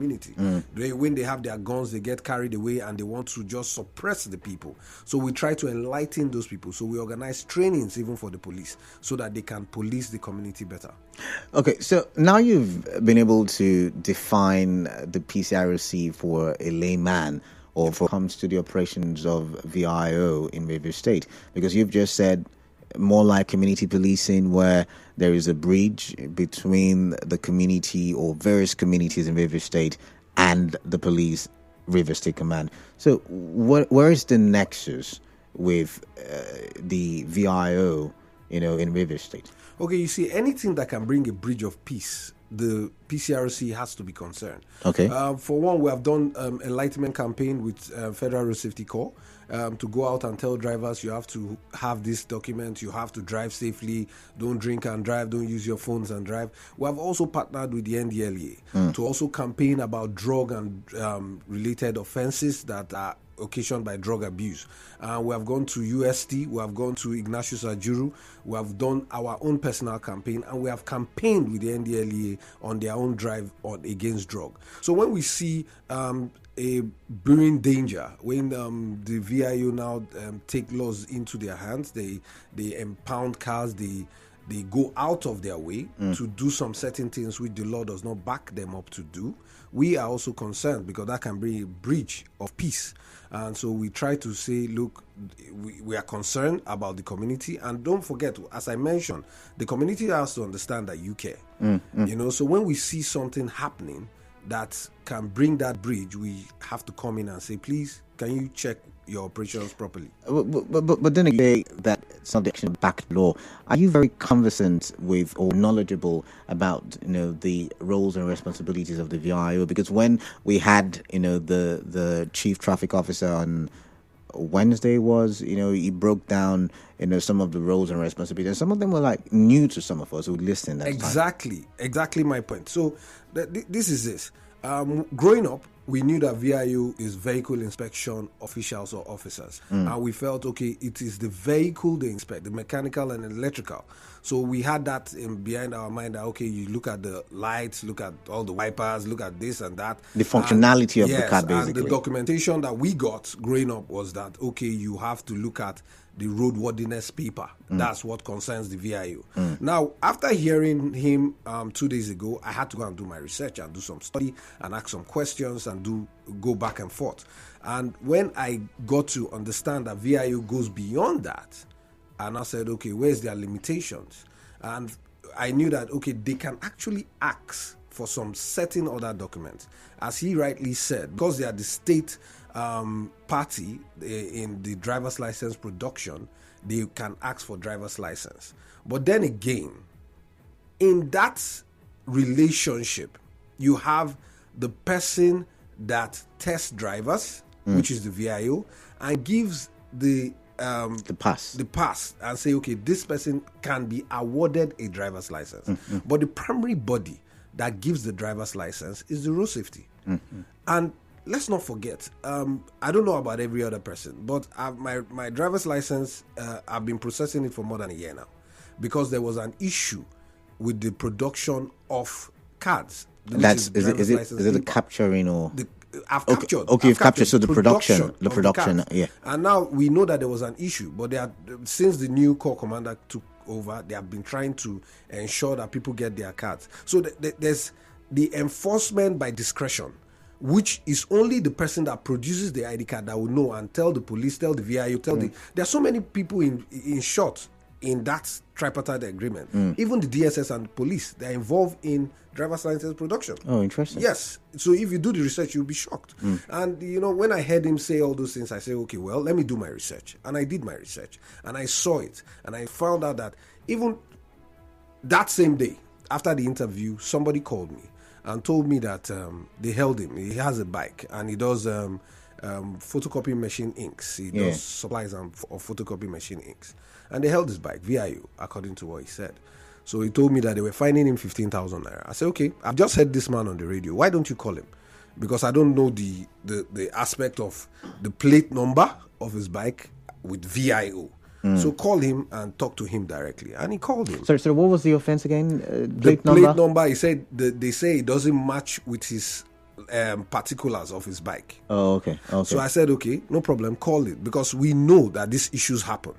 community. When they have their guns, they get carried away and they want to just suppress the people. So we try to enlighten those people. So we organize trainings even for the police so that they can police the community better. Okay, so now you've been able to define the PCRC for a layman, or for comes to the operations of VIO in Rivers State, because you've just said more like community policing, where there is a bridge between the community or various communities in Rivers State and the police Rivers State Command. So where is the nexus with the VIO, in Rivers State? Okay, you see, anything that can bring a bridge of peace, the PCRC has to be concerned. Okay. For one, we have done enlightenment campaign with Federal Road Safety Corps to go out and tell drivers you have to have this document, you have to drive safely, don't drink and drive, don't use your phones and drive. We have also partnered with the NDLEA to also campaign about drug and related offenses that are occasioned by drug abuse. We have gone to UST, we have gone to Ignatius Ajuru, we have done our own personal campaign, and we have campaigned with the NDLEA on their own drive against drug. So when we see a brewing danger, when the VIO now take laws into their hands, they impound cars, they go out of their way to do some certain things which the law does not back them up to do. We are also concerned because that can bring a breach of peace. And so we try to say, look, we are concerned about the community. And don't forget, as I mentioned, the community has to understand that you care. So when we see something happening that can bring that bridge, we have to come in and say, please, can you check your operations properly? But then again, that subjection back law, are you very conversant with or knowledgeable about the roles and responsibilities of the VIO? Because when we had the chief traffic officer on Wednesday he broke down some of the roles and responsibilities. Some of them were like new to some of us who listened. Exactly my point. So this is this. Growing up, we knew that VIO is vehicle inspection officials or officers. And we felt, okay, it is the vehicle they inspect, the mechanical and electrical. So we had that behind our mind that, okay, you look at the lights, look at all the wipers, look at this and that. The functionality of the car, basically. And the documentation that we got growing up was that, okay, you have to look at the roadworthiness paper. That's what concerns the VIO. Now, after hearing him 2 days ago, I had to go and do my research and do some study and ask some questions and go back and forth. And when I got to understand that VIO goes beyond that, and I said, okay, where's their limitations? And I knew that, okay, they can actually ask for some certain other documents. As he rightly said, because they are the state party in the driver's license production, they can ask for driver's license. But then again, in that relationship, you have the person that tests drivers, which is the VIO, and gives the pass and say, okay, this person can be awarded a driver's license. But the primary body that gives the driver's license is the road safety. And let's not forget, I don't know about every other person, but my driver's license, I've been processing it for more than a year now because there was an issue with the production of cards. Is it the capturing or? I've captured. Okay, you've captured. So the production, yeah. And now we know that there was an issue, but since the new corps commander took over, they have been trying to ensure that people get their cards. So there's the enforcement by discretion, which is only the person that produces the ID card that will know and tell the police, tell the VIO, there are so many people in short in that tripartite agreement. Even the DSS and the police, they're involved in driver's license production. Oh, interesting. Yes. So if you do the research, you'll be shocked. And, when I heard him say all those things, I said, okay, well, let me do my research. And I did my research. And I saw it. And I found out that even that same day, after the interview, somebody called me and told me that they held him. He has a bike and he does photocopy machine inks. He does supplies of photocopy machine inks. And they held his bike, VIO, according to what he said. So he told me that they were fining him 15,000 naira. I said, okay, I've just heard this man on the radio. Why don't you call him? Because I don't know the aspect of the plate number of his bike with VIO. So call him and talk to him directly. And he called him. So what was the offense again? Plate number, he said, they say it doesn't match with his particulars of his bike. Oh, okay. Okay. So I said, okay, no problem, call it, because we know that these issues happen.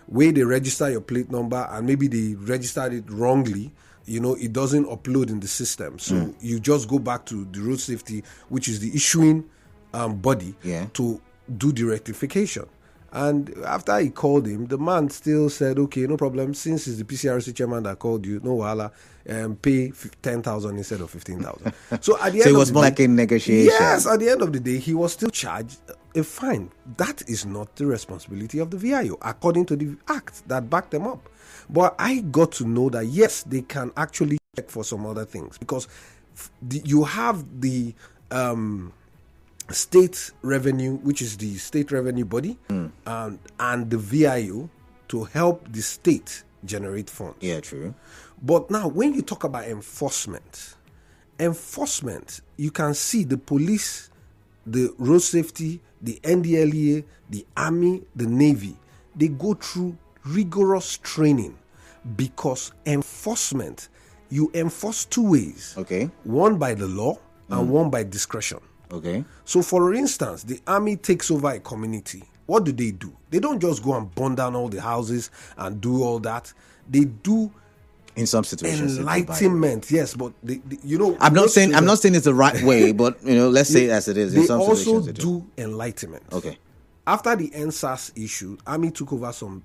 Where they register your plate number and maybe they registered it wrongly, it doesn't upload in the system. So you just go back to the road safety, which is the issuing body, to do the rectification. And after he called him, the man still said, okay, no problem. Since it's the PCRC chairman that called you, no wahala, pay 10,000 instead of 15,000. So at the end it of was the more day, like a negotiation. Yes, at the end of the day, he was still charged a fine. That is not the responsibility of the VIO, according to the act that backed them up. But I got to know that, yes, they can actually check for some other things, because you have the state revenue, which is the state revenue body, and the VIO to help the state generate funds. Yeah, true. But now, when you talk about enforcement, you can see the police, the road safety, the NDLEA, the army, the navy, they go through rigorous training, because enforcement, you enforce two ways. Okay. One by the law and one by discretion. Okay. So, for instance, the army takes over a community. What do? They don't just go and burn down all the houses and do all that. They do, in some situations, enlightenment. Yes, but I'm not saying it's the right way, but let's say it as it is. In some situations, they do enlightenment. Okay. After the NSAS issue, army took over some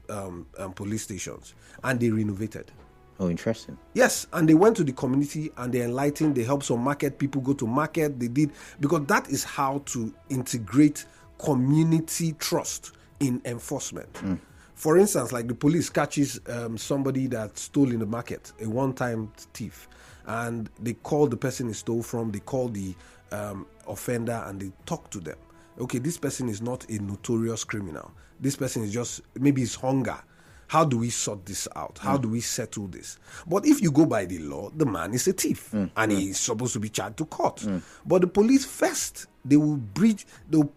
police stations and they renovated. Oh, interesting. Yes, and they went to the community and they enlightened. They helped some market people go to market. They did, because that is how to integrate community trust in enforcement. For instance, like the police catches somebody that stole in the market, a one-time thief, and they call the person he stole from, they call the offender, and they talk to them. Okay, this person is not a notorious criminal. This person is just, maybe it's hunger. How do we sort this out? How do we settle this? But if you go by the law, the man is a thief and he's supposed to be charged to court. But the police first, they'll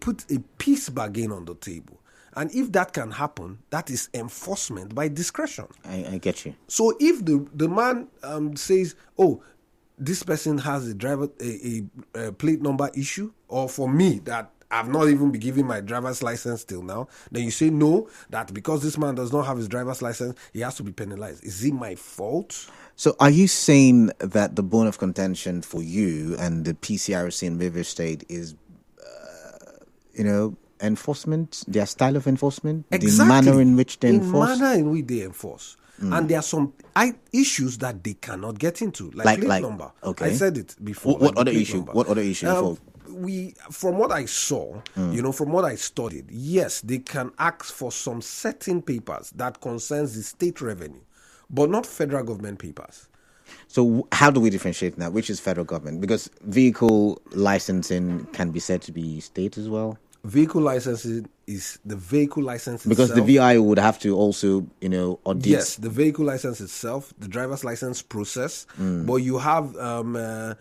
put a peace bargain on the table. And if that can happen, that is enforcement by discretion. I get you. So if the man says, oh, this person has a plate number issue, or for me, that I've not even been given my driver's license till now, then you say no, that because this man does not have his driver's license, he has to be penalized. Is it my fault? So are you saying that the bone of contention for you and the PCRC in River State is, enforcement, their style of enforcement? Exactly. The manner in which they enforce? The manner in which they enforce. And there are some issues that they cannot get into, like plate number. Okay. I said it before. What other issue? What other issue? From what I saw, from what I studied, yes, they can ask for some certain papers that concerns the state revenue, but not federal government papers. So how do we differentiate now? Which is federal government? Because vehicle licensing can be said to be state as well. Vehicle licensing is the vehicle license because itself. the VIO would have to also, audit. Yes, the vehicle license itself, the driver's license process, but you have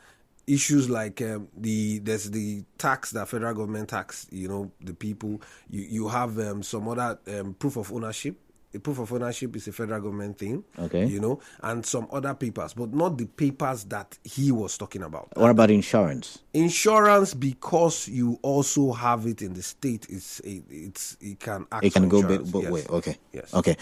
issues like there's the tax that federal government tax, the people. You have some other proof of ownership. The proof of ownership is a federal government thing, okay. And some other papers, but not the papers that he was talking about. What about insurance? Insurance, because you also have it in the state, it can act. It can go both way. Okay. Yes. Okay.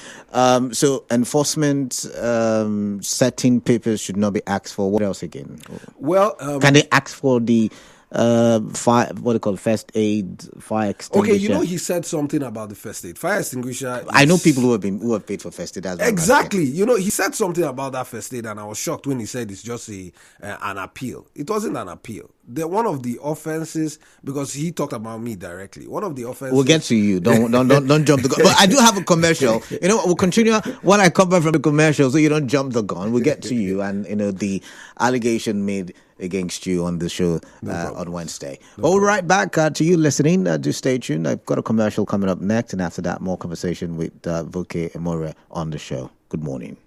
So enforcement, certain papers should not be asked for. What else again? Well, can they ask for the fire, what they call first aid, fire extinguisher? Okay, he said something about the first aid, fire extinguisher. I know people who have paid for first aid. That's exactly. He said something about that first aid, and I was shocked when he said it's just an appeal. It wasn't an appeal. One of the offenses, because he talked about me directly. One of the offenses. We'll get to you. Don't jump the gun. But I do have a commercial. We'll continue when I come back from the commercial, so you don't jump the gun. We'll get to you and the allegation made against you on the show on Wednesday. All right, back to you listening. Do stay tuned. I've got a commercial coming up next, and after that, more conversation with Voke Emore on the show. Good morning.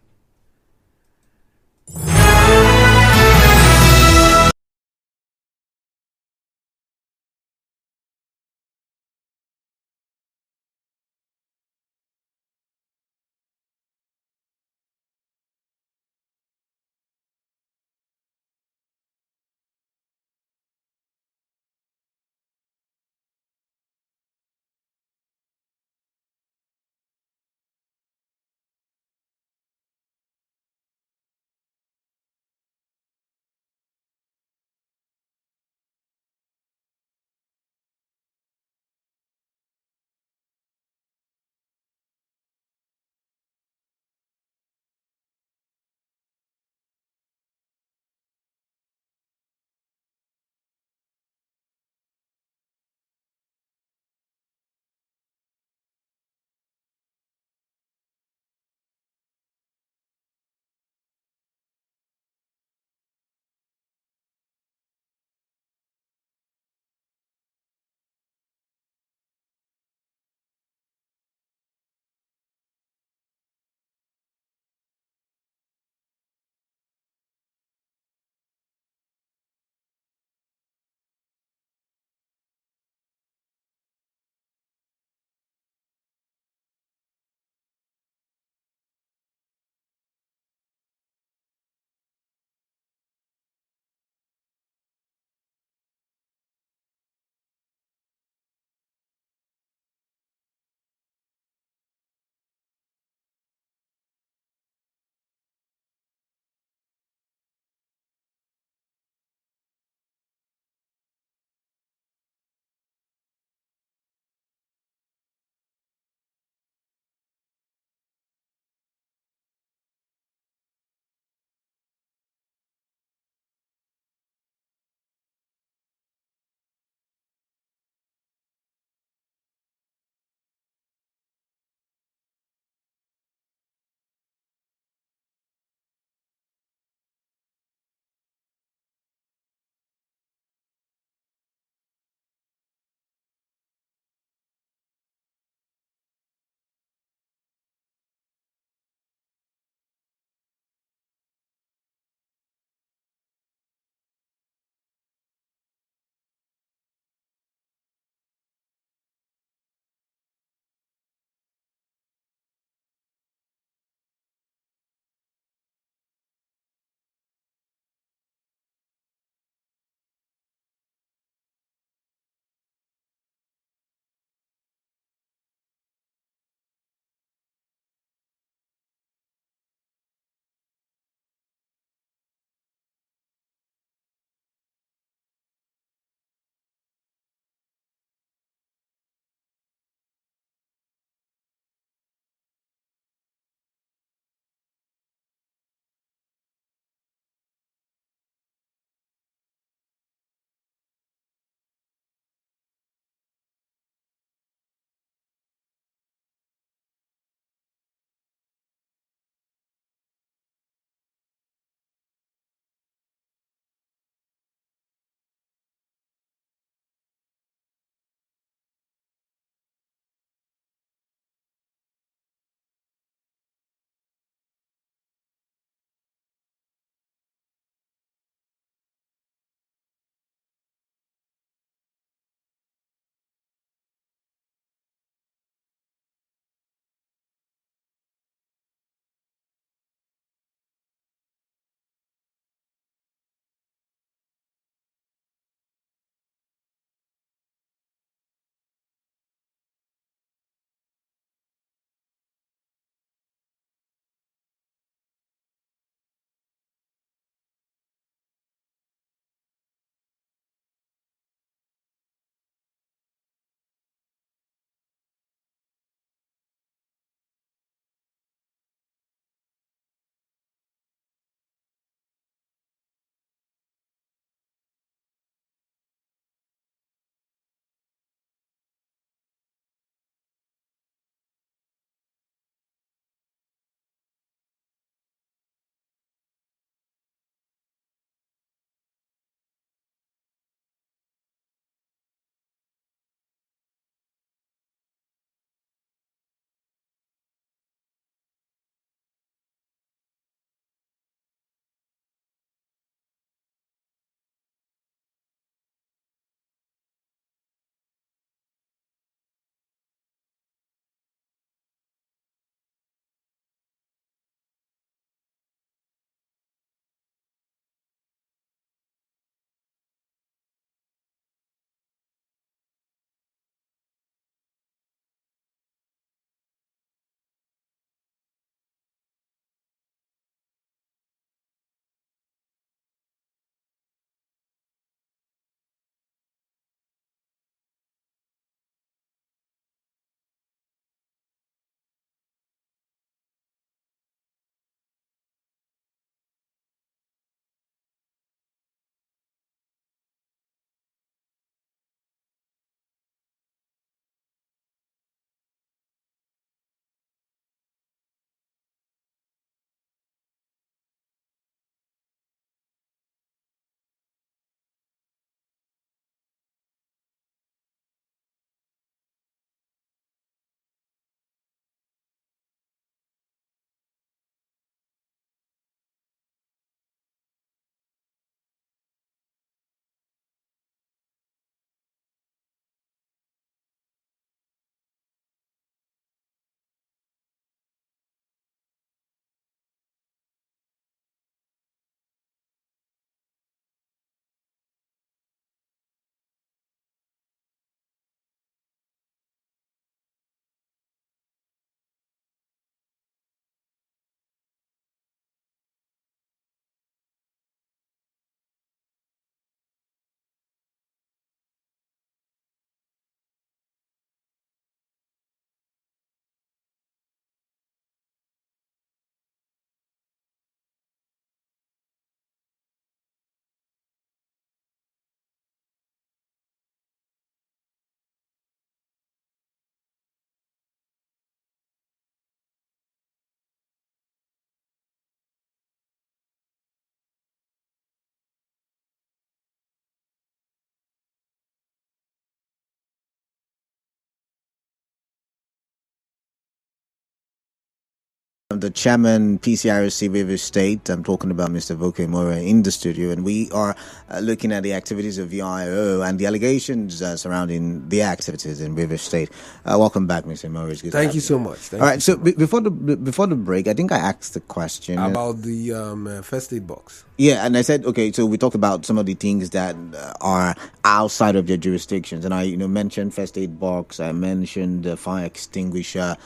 the chairman, PCRC River State. I'm talking about Mr. Voke Emore in the studio, and we are looking at the activities of VIO and the allegations surrounding the activities in River State. Welcome back, Mr. Emore. Thank you so much. All right, so before the break, I think I asked the question about the first aid box. Yeah, and I said, okay, so we talked about some of the things that are outside of your jurisdictions, and I mentioned first aid box, I mentioned the fire extinguisher,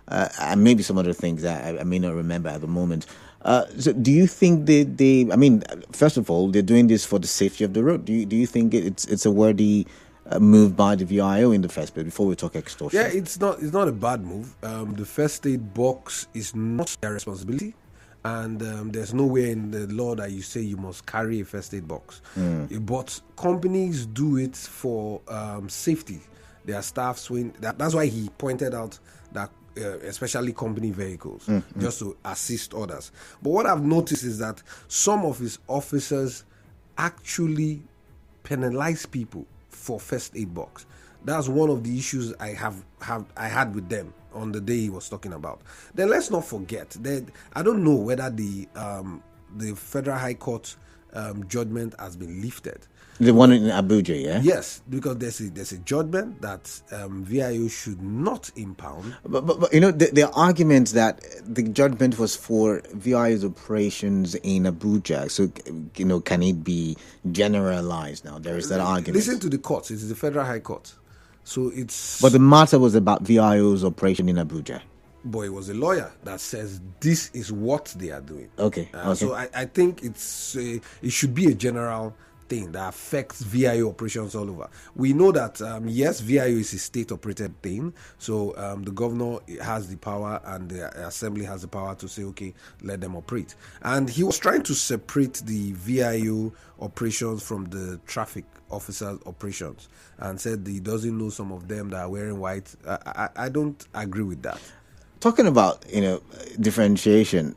and maybe some other things that I may not remember at the moment. So do you think I mean, first of all, they're doing this for the safety of the road. Do you think it's a worthy move by the VIO in the first place, before we talk extortion? Yeah, it's not a bad move. The first aid box is not their responsibility. And there's nowhere in the law that you say you must carry a first aid box. But companies do it for safety. Their staff that's why he pointed out that especially company vehicles, just to assist others. But what I've noticed is that some of his officers actually penalize people for first aid box. That's one of the issues I had with them on the day he was talking about. Then let's not forget that I don't know whether the Federal High Court judgment has been lifted. The one in Abuja, yeah? Yes, because there's a judgment that VIO should not impound. But the argument that the judgment was for VIO's operations in Abuja. So, can it be generalized now? There is that argument. Listen to the court. It is the Federal High Court. So But the matter was about VIO's operation in Abuja. But it was a lawyer that says this is what they are doing. Okay. So I think it should be a general thing that affects VIO operations all over. We know that yes, VIO is a state-operated thing. So the governor has the power and the assembly has the power to say, okay, let them operate. And he was trying to separate the VIO operations from the traffic officers' operations, and said he doesn't know some of them that are wearing white. I don't agree with that. Talking about differentiation,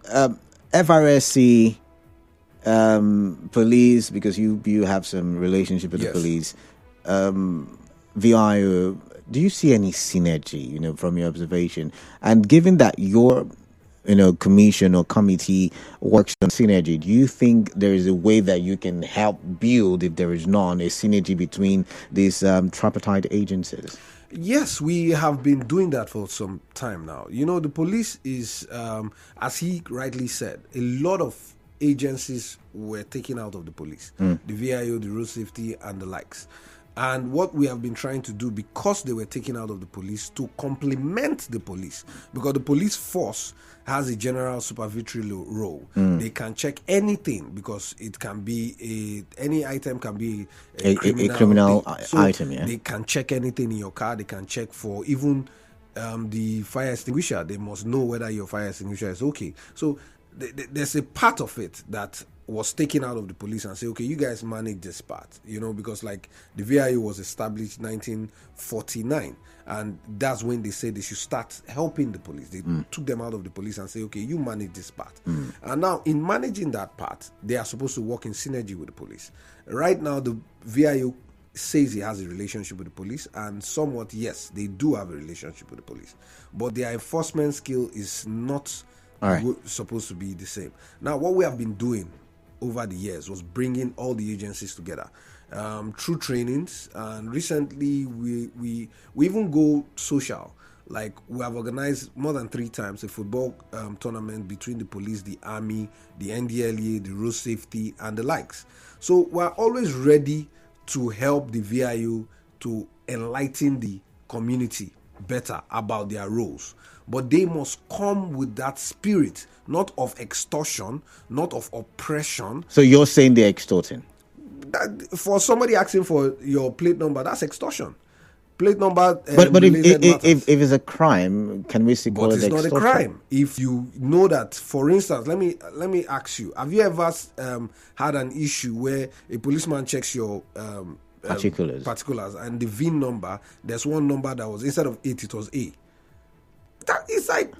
FRSC, police, because you have some relationship with the police, VIO. Do you see any synergy, from your observation? And given that your commission or committee works on synergy, do you think there is a way that you can help build, if there is none, a synergy between these tripartite agencies? Yes, we have been doing that for some time now. The police is, as he rightly said, a lot of agencies were taken out of the police. The VIO, the road safety, and the likes. And what we have been trying to do, because they were taken out of the police, to complement the police, because the police force has a general supervisory role. They can check anything, because it can be any item can be a criminal item. Yeah, they can check anything in your car. They can check for even the fire extinguisher. They must know whether your fire extinguisher is okay. So there's a part of it that was taken out of the police and say, okay, you guys manage this part, because like the VIO was established 1949, and that's when they said they should start helping the police. They took them out of the police and say, okay, you manage this part. And now in managing that part, they are supposed to work in synergy with the police. Right now, the VIO says he has a relationship with the police, and somewhat, yes, they do have a relationship with the police, but their enforcement skill is not supposed to be the same. Now, what we have been doing over the years was bringing all the agencies together through trainings, and recently we even go social. Like, we have organized more than 3 times a football tournament between the police, the army, the NDLEA, the road safety, and the likes. So we're always ready to help the VIO to enlighten the community better about their roles. But they must come with that spirit, not of extortion, not of oppression. So you're saying they're extorting? For somebody asking for your plate number, that's extortion. Plate number. But if it's a crime, can we call it extortion? But it's not a crime. If you know that, for instance, let me ask you: have you ever had an issue where a policeman checks your particulars and the VIN number? There's one number that was, instead of 8, it was A.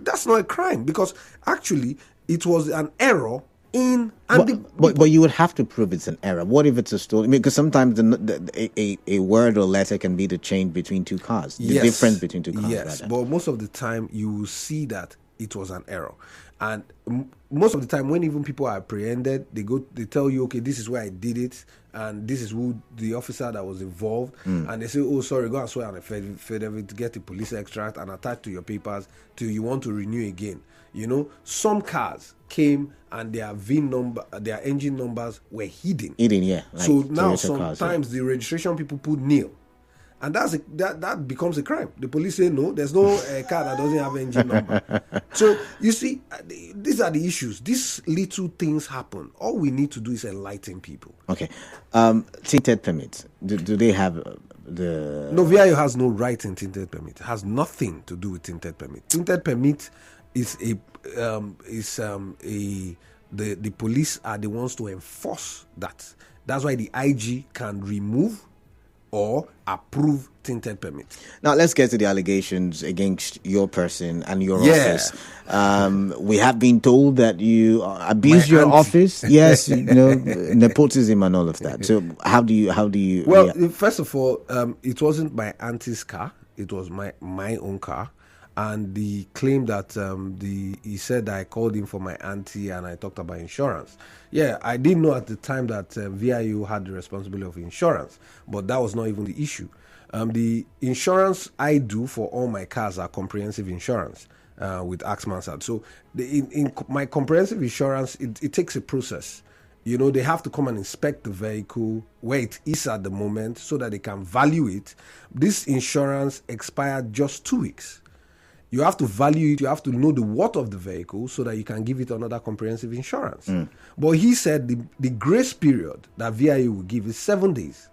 That's not a crime, because actually it was an error in. But you would have to prove it's an error. What if it's a stolen? Because sometimes a word or letter can be the change between two cars, the difference between two cars. Yes, but most of the time you will see that it was an error. And most of the time, when even people are apprehended, they tell you, okay, this is where I did it, and this is who the officer that was involved, and they say, oh, sorry, go and swear on a affidavit, get a police extract and attach to your papers till you want to renew again. You know, some cars came and their VIN number, their engine numbers were hidden. Yeah. Like so now Toyota sometimes cars, the registration people put nil. And that becomes a crime. The police say no, there's no car that doesn't have engine number. So you see, these are the issues. These little things happen. All we need to do is enlighten people. Okay, tinted permits. Do they have the? No, VIO has no right in tinted permit. It has nothing to do with tinted permit. Tinted permit is the police are the ones to enforce that. That's why the IG can remove or approve tinted permit. Now let's get to the allegations against your person and your office. We have been told that you abused your office. Yes, you know, nepotism and all of that. So how do you? Well, first of all, it wasn't my auntie's car. It was my own car. And the claim that he said that I called him for my auntie and I talked about insurance. Yeah, I didn't know at the time that VIO had the responsibility of insurance, but that was not even the issue. The insurance I do for all my cars are comprehensive insurance with Axmansard. So in my comprehensive insurance, it takes a process. You know, they have to come and inspect the vehicle where it is at the moment so that they can value it. This insurance expired just 2 weeks. You have to value it. You have to know the worth of the vehicle so that you can give it another comprehensive insurance. But he said the grace period that VIO will give is 7 days.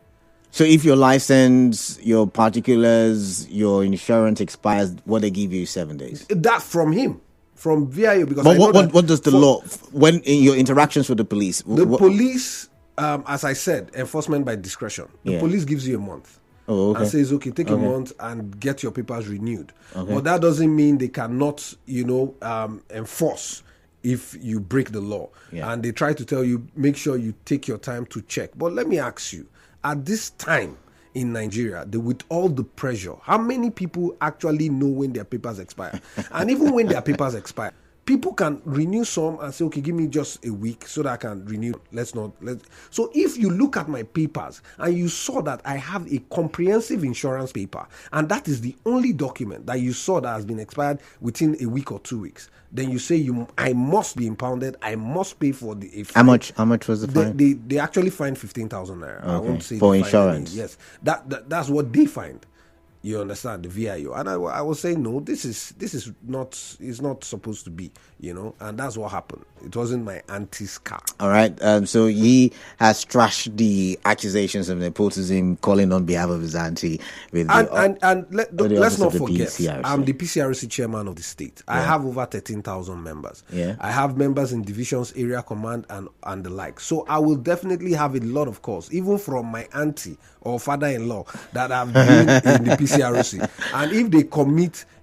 So if your license, your particulars, your insurance expires, what they give you is 7 days? That from him, from VIO. Because but what does the law, when in your interactions with the police? Police, as I said, enforcement by discretion. The police gives you a month. Oh, okay. And says, okay, take a month and get your papers renewed. Okay. But that doesn't mean they cannot, enforce if you break the law. Yeah. And they try to tell you, make sure you take your time to check. But let me ask you, at this time in Nigeria, with all the pressure, how many people actually know when their papers expire? And even when their papers expire, people can renew some and say, okay, give me just a week so that I can renew. So if you look at my papers and you saw that I have a comprehensive insurance paper, and that is the only document that you saw that has been expired within a week or 2 weeks, then you say I must be impounded. I must pay for the fine. How much was the fine? They actually fined 15,000 naira. Okay. I won't say for insurance. Yes, that's what they fined. You understand, the VIO, and I was saying no. This is not supposed to be, and that's what happened. It wasn't my auntie's car. All right. So he has trashed the accusations of nepotism, calling on behalf of his auntie. Let's not forget, I'm the PCRC chairman of the state. Yeah. I have over 13,000 members. Yeah. I have members in divisions, area command, and the like. So I will definitely have a lot of calls, even from my auntie or father-in-law that have been in the PCRC. And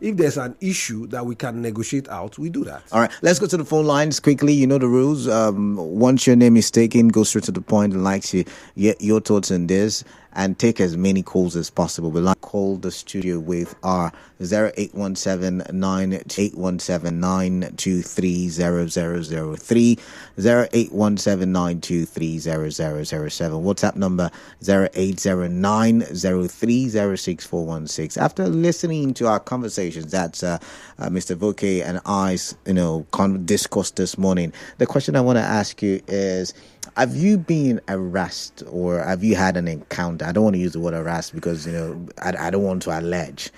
if there's an issue that we can negotiate out, we do that. All right, let's go to the phone lines quickly. You know the rules. Once your name is taken, go straight to the point and like to get your thoughts on this and take as many calls as possible. We'll call the studio with our 0817-923-0003, 0817-923-0007. WhatsApp number 0809-03-06416. After listening to our conversations that Mr. Voke and I, discussed this morning, the question I want to ask you is, have you been harassed or have you had an encounter? I don't want to use the word harassed because, I don't want to allege.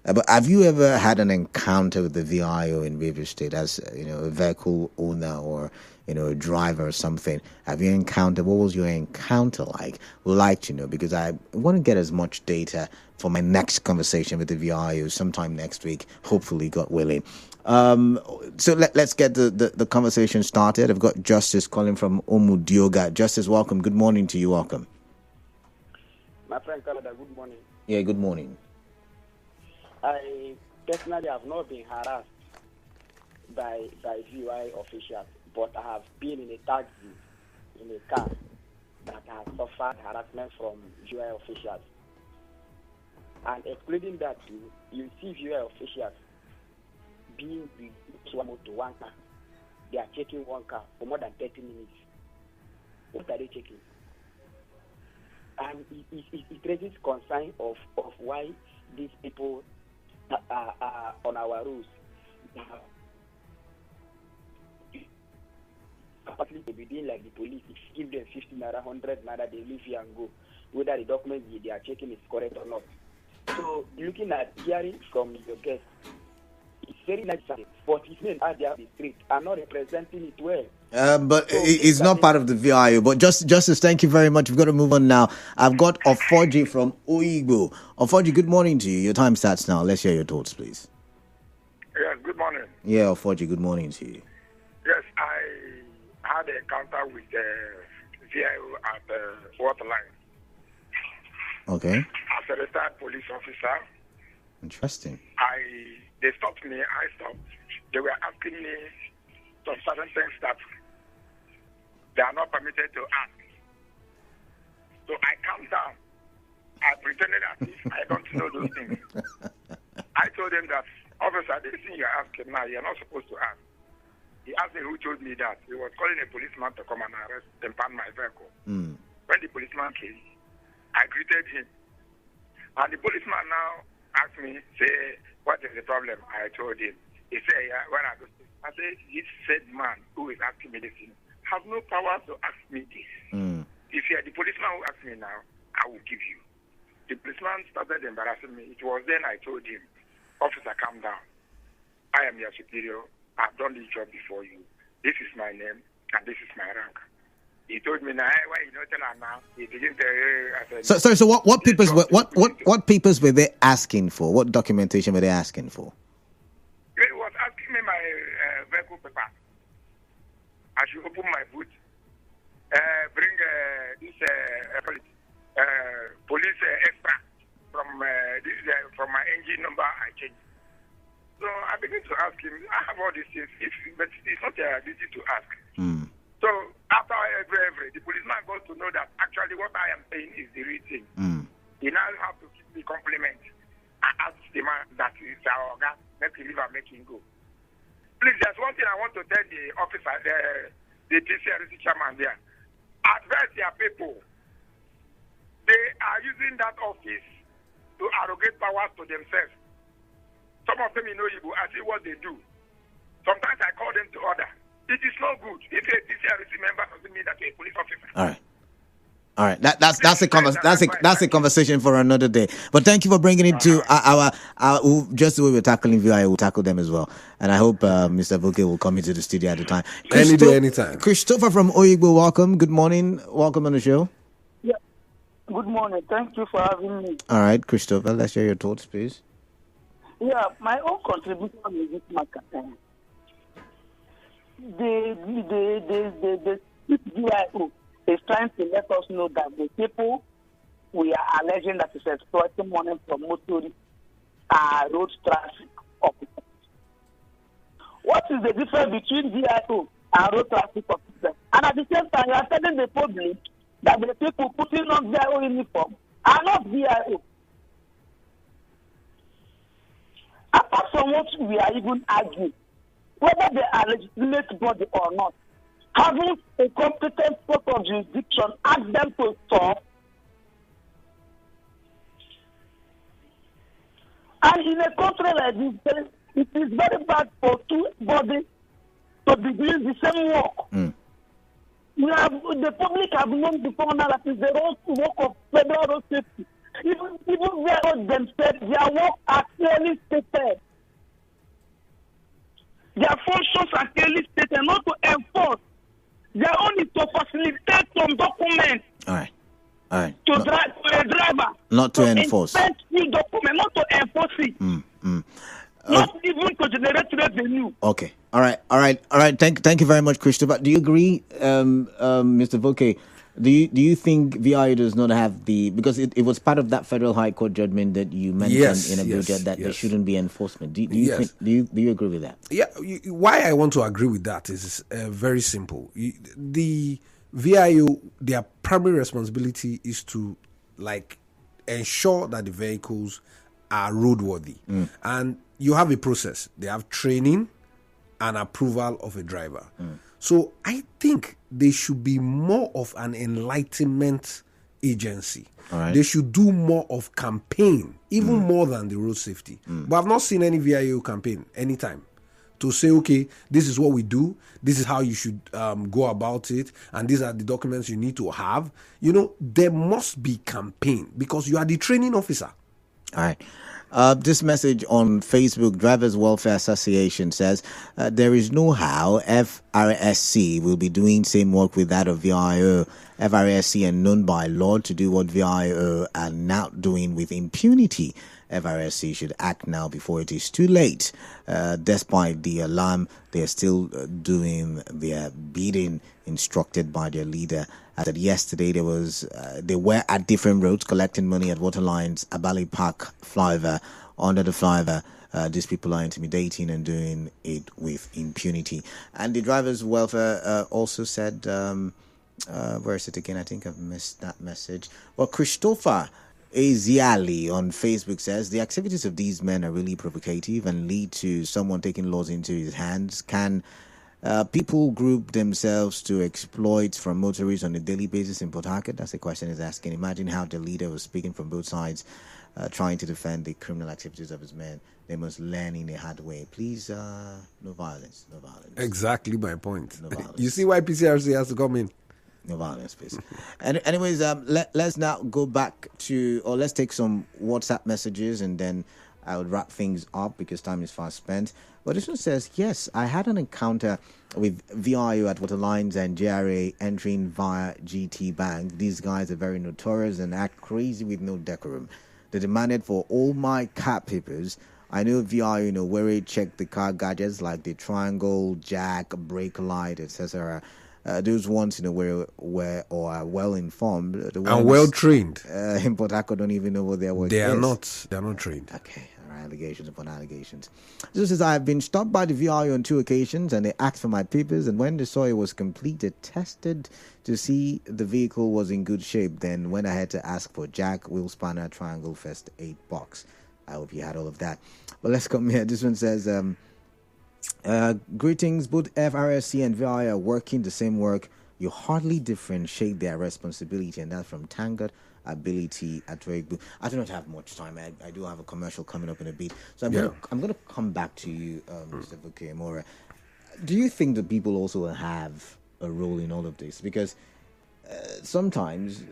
But have you ever had an encounter with the VIO in Rivers State as, a vehicle owner or, a driver or something? Have you encountered? What was your encounter like? We'd like to know because I want to get as much data for my next conversation with the VIO sometime next week, hopefully, God willing. So let's get the conversation started. I've got Justice calling from Omudioga. Justice, welcome. Good morning to you. Welcome. My friend Canada, good morning. Yeah, good morning. I personally have not been harassed by VI officials, but I have been in a taxi, in a car, that has suffered harassment from VI officials. And excluding that too, you see VI officials being reduced one to one car. They are checking one car for more than 30 minutes. What are they checking? And it raises concern of why these people are on our roads. Partly they be doing like the police. If you give them 50 naira, 100 naira, they leave here and go. Whether the documents they are checking is correct or not. So looking at hearing from your guest, it's very nice, but his men out there on the street are not representing it well. But it's not part of the VIO. But Justice, thank you very much. We've got to move on now. I've got Ofoji from Oyigbo. Ofoji, good morning to you. Your time starts now. Let's hear your thoughts, please. Yes, good morning. Yeah, Ofoji, good morning to you. Yes, I had an encounter with the VIO at the waterline. Okay. As a retired police officer. Interesting. They stopped me, I stopped. They were asking me some certain things that they are not permitted to ask. So I calmed down. I pretended as if I don't know those things. I told them that, officer, the thing you're asking now, you're not supposed to ask. He asked me who told me that. He was calling a policeman to come and arrest and impound my vehicle. Mm. When the policeman came, I greeted him. And the policeman now asked me, say, what is the problem? I told him. He said, yeah, where are those things? I said, this said man who is asking me this thing have no power to ask me this. Mm. If you are the policeman who asks me now, I will give you. The policeman started embarrassing me. It was then I told him, officer, calm down. I am your superior. I've done this job before you. This is my name and this is my rank. He told me, nah, why you not tell her now? He began to. So what papers were they asking for? What documentation were they asking for? He was asking me my vehicle paper. I should open my boot, bring this police extract from from my engine number I changed. So I began to ask him, I have all these things, but it's not a duty to ask. Mm. So after every, the policeman got to know that actually what I am saying is the real thing. Mm. He now have to give me compliment and ask the man that is our guy, make him leave and make him go. Please, there's one thing I want to tell the officer, the PCRC chairman there. Advise their people. They are using that office to arrogate powers to themselves. Some of them in Oyibo, I see what they do. Sometimes I call them to order. It is not good. If a PCRC member doesn't mean that you're a police officer. All right. That's a conversation for another day. But thank you for bringing it to our just the way we're tackling VI, we'll tackle them as well. And I hope Mr. Voke will come into the studio at the time. Any day, anytime. Christopher from Oyigbo, welcome. Good morning. Welcome on the show. Yeah. Good morning. Thank you for having me. All right, Christopher, let's hear your thoughts, please. Yeah, my own contribution is this matter. The VIO is trying to let us know that the people we are alleging that is exploiting money from motorists are road traffic officers. What is the difference between VIO and road traffic officers? And at the same time, you are telling the public that the people putting on VIO uniform are not VIO. Apart from what we are even arguing, whether they are legitimate body or not, having a competent court of jurisdiction ask them to stop. And in a country like this, it is very bad for two bodies to be doing the same work. Mm. The public have known before now that is the work of federal road safety. Even they themselves, their work are clearly stated. Their functions are clearly stated, not to enforce. Their own is to facilitate some documents. All right. To drive for a driver. Not to enforce. Inspect the document, not to enforce it. Not even to generate revenue. Okay. All right. Thank you very much, Christopher. Do you agree, Mr. Voke? Do you think VIO does not have because it was part of that federal high court judgment that you mentioned in Abuja that there shouldn't be enforcement? Do you agree with that? Yeah. Why I want to agree with that is very simple. The VIO, their primary responsibility is to ensure that the vehicles are roadworthy, and you have a process. They have training and approval of a driver. So I think they should be more of an enlightenment agency. All right. They should do more of campaign, even more than the road safety. But I've not seen any VIO campaign anytime to say, okay, this is what we do, this is how you should go about it, and these are the documents you need to have. You know, there must be campaign because you are the training officer. All right. This message on Facebook, Drivers Welfare Association says, there is no how FRSC will be doing same work with that of VIO. FRSC are known by law to do what VIO are now doing with impunity. FRSC should act now before it is too late. Despite the alarm, they are still doing their bidding instructed by their leader. As said yesterday, they were at different roads collecting money at Waterlines, Abali Park flyover. Under the flyover, these people are intimidating and doing it with impunity. And the drivers' welfare also said, where is it again? I think I've missed that message. Well, Christopher Eziali on Facebook says the activities of these men are really provocative and lead to someone taking laws into his hands. Can people group themselves to exploit from motorists on a daily basis in Port Harcourt? That's the question he's asking. Imagine how the leader was speaking from both sides, trying to defend the criminal activities of his men. They must learn in a hard way. Please, no violence, no violence. Exactly my point. No violence. You see why PCRC has to come in? No violence, please. And anyways, let's now go back to, or let's take some WhatsApp messages, and then I would wrap things up because time is fast spent. But this one says, yes, I had an encounter with VIO at Waterlines and JRA entering via GT Bank. These guys are very notorious and act crazy with no decorum. They demanded for all my car papers. I know VIO, where it checked the car gadgets like the triangle, jack, brake light, etc. Those ones, were or are well informed. The ones, and well trained. In Port Harcourt don't even know what their work is. They are not trained. Okay, all right, allegations upon allegations. This says, I have been stopped by the VIO on 2 occasions, and they asked for my papers, and when they saw it was complete, they tested to see the vehicle was in good shape. Then went ahead to ask for jack, wheel spanner, triangle, first aid box. I hope you had all of that. But let's come here. This one says, greetings, both FRSC and VI are working the same work. You hardly differentiate their responsibility, and that's from Tangat Ability at Regbu. I do not have much time. I do have a commercial coming up in a bit, so I'm going to come back to you, Mr. Voke Emore. Do you think that people also have a role in all of this? Because sometimes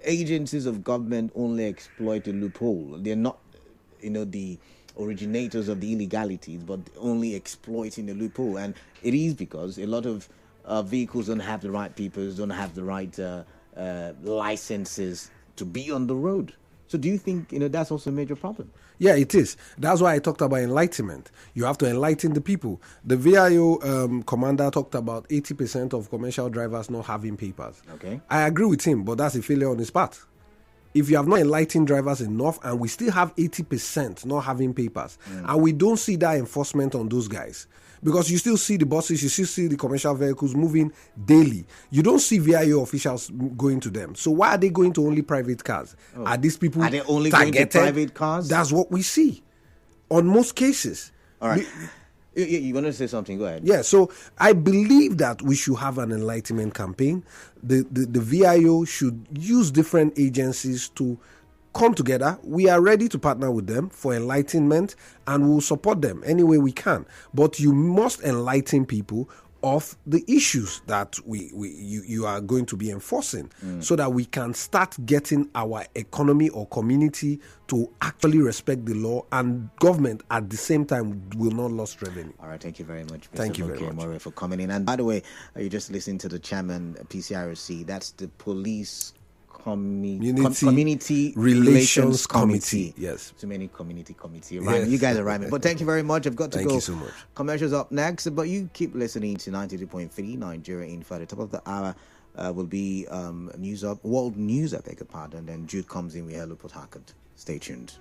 agencies of government only exploit a loophole. They're not, the originators of the illegalities, but only exploiting the loophole. And it is because a lot of vehicles don't have the right papers, don't have the right licenses to be on the road. So do you think that's also a major problem? Yeah, it is. That's why I talked about enlightenment. You have to enlighten the people. The VIO commander talked about 80% of commercial drivers not having papers. Okay. I agree with him, but that's a failure on his part. If you have not enlightened drivers enough, and we still have 80% not having papers, and we don't see that enforcement on those guys, because you still see the buses, you still see the commercial vehicles moving daily. You don't see VIO officials going to them. So why are they going to only private cars? Oh. Are these people Are they only targeted? going to private cars? That's what we see on most cases. All right. You want to say something? Go ahead. Yeah, so I believe that we should have an enlightenment campaign. The VIO should use different agencies to come together. We are ready to partner with them for enlightenment, and we'll support them any way we can. But you must enlighten people of the issues that you are going to be enforcing, so that we can start getting our economy or community to actually respect the law, and government at the same time will not lose revenue. All right, thank you very much, Mr. Thank you very Voke much. Emore, for coming in. And by the way, you just listened to the chairman, PCRC. That's the Police Community Relations Committee. Yes. Too many community committee. Right. You guys are rhyming. But thank you very much. I've got to Thank go. you so much. Commercials up next, but you keep listening to 92.3 Nigeria Info. At the top of the hour will be World News, I beg your pardon. Then Jude comes in with Hello Port Harcourt. Stay tuned.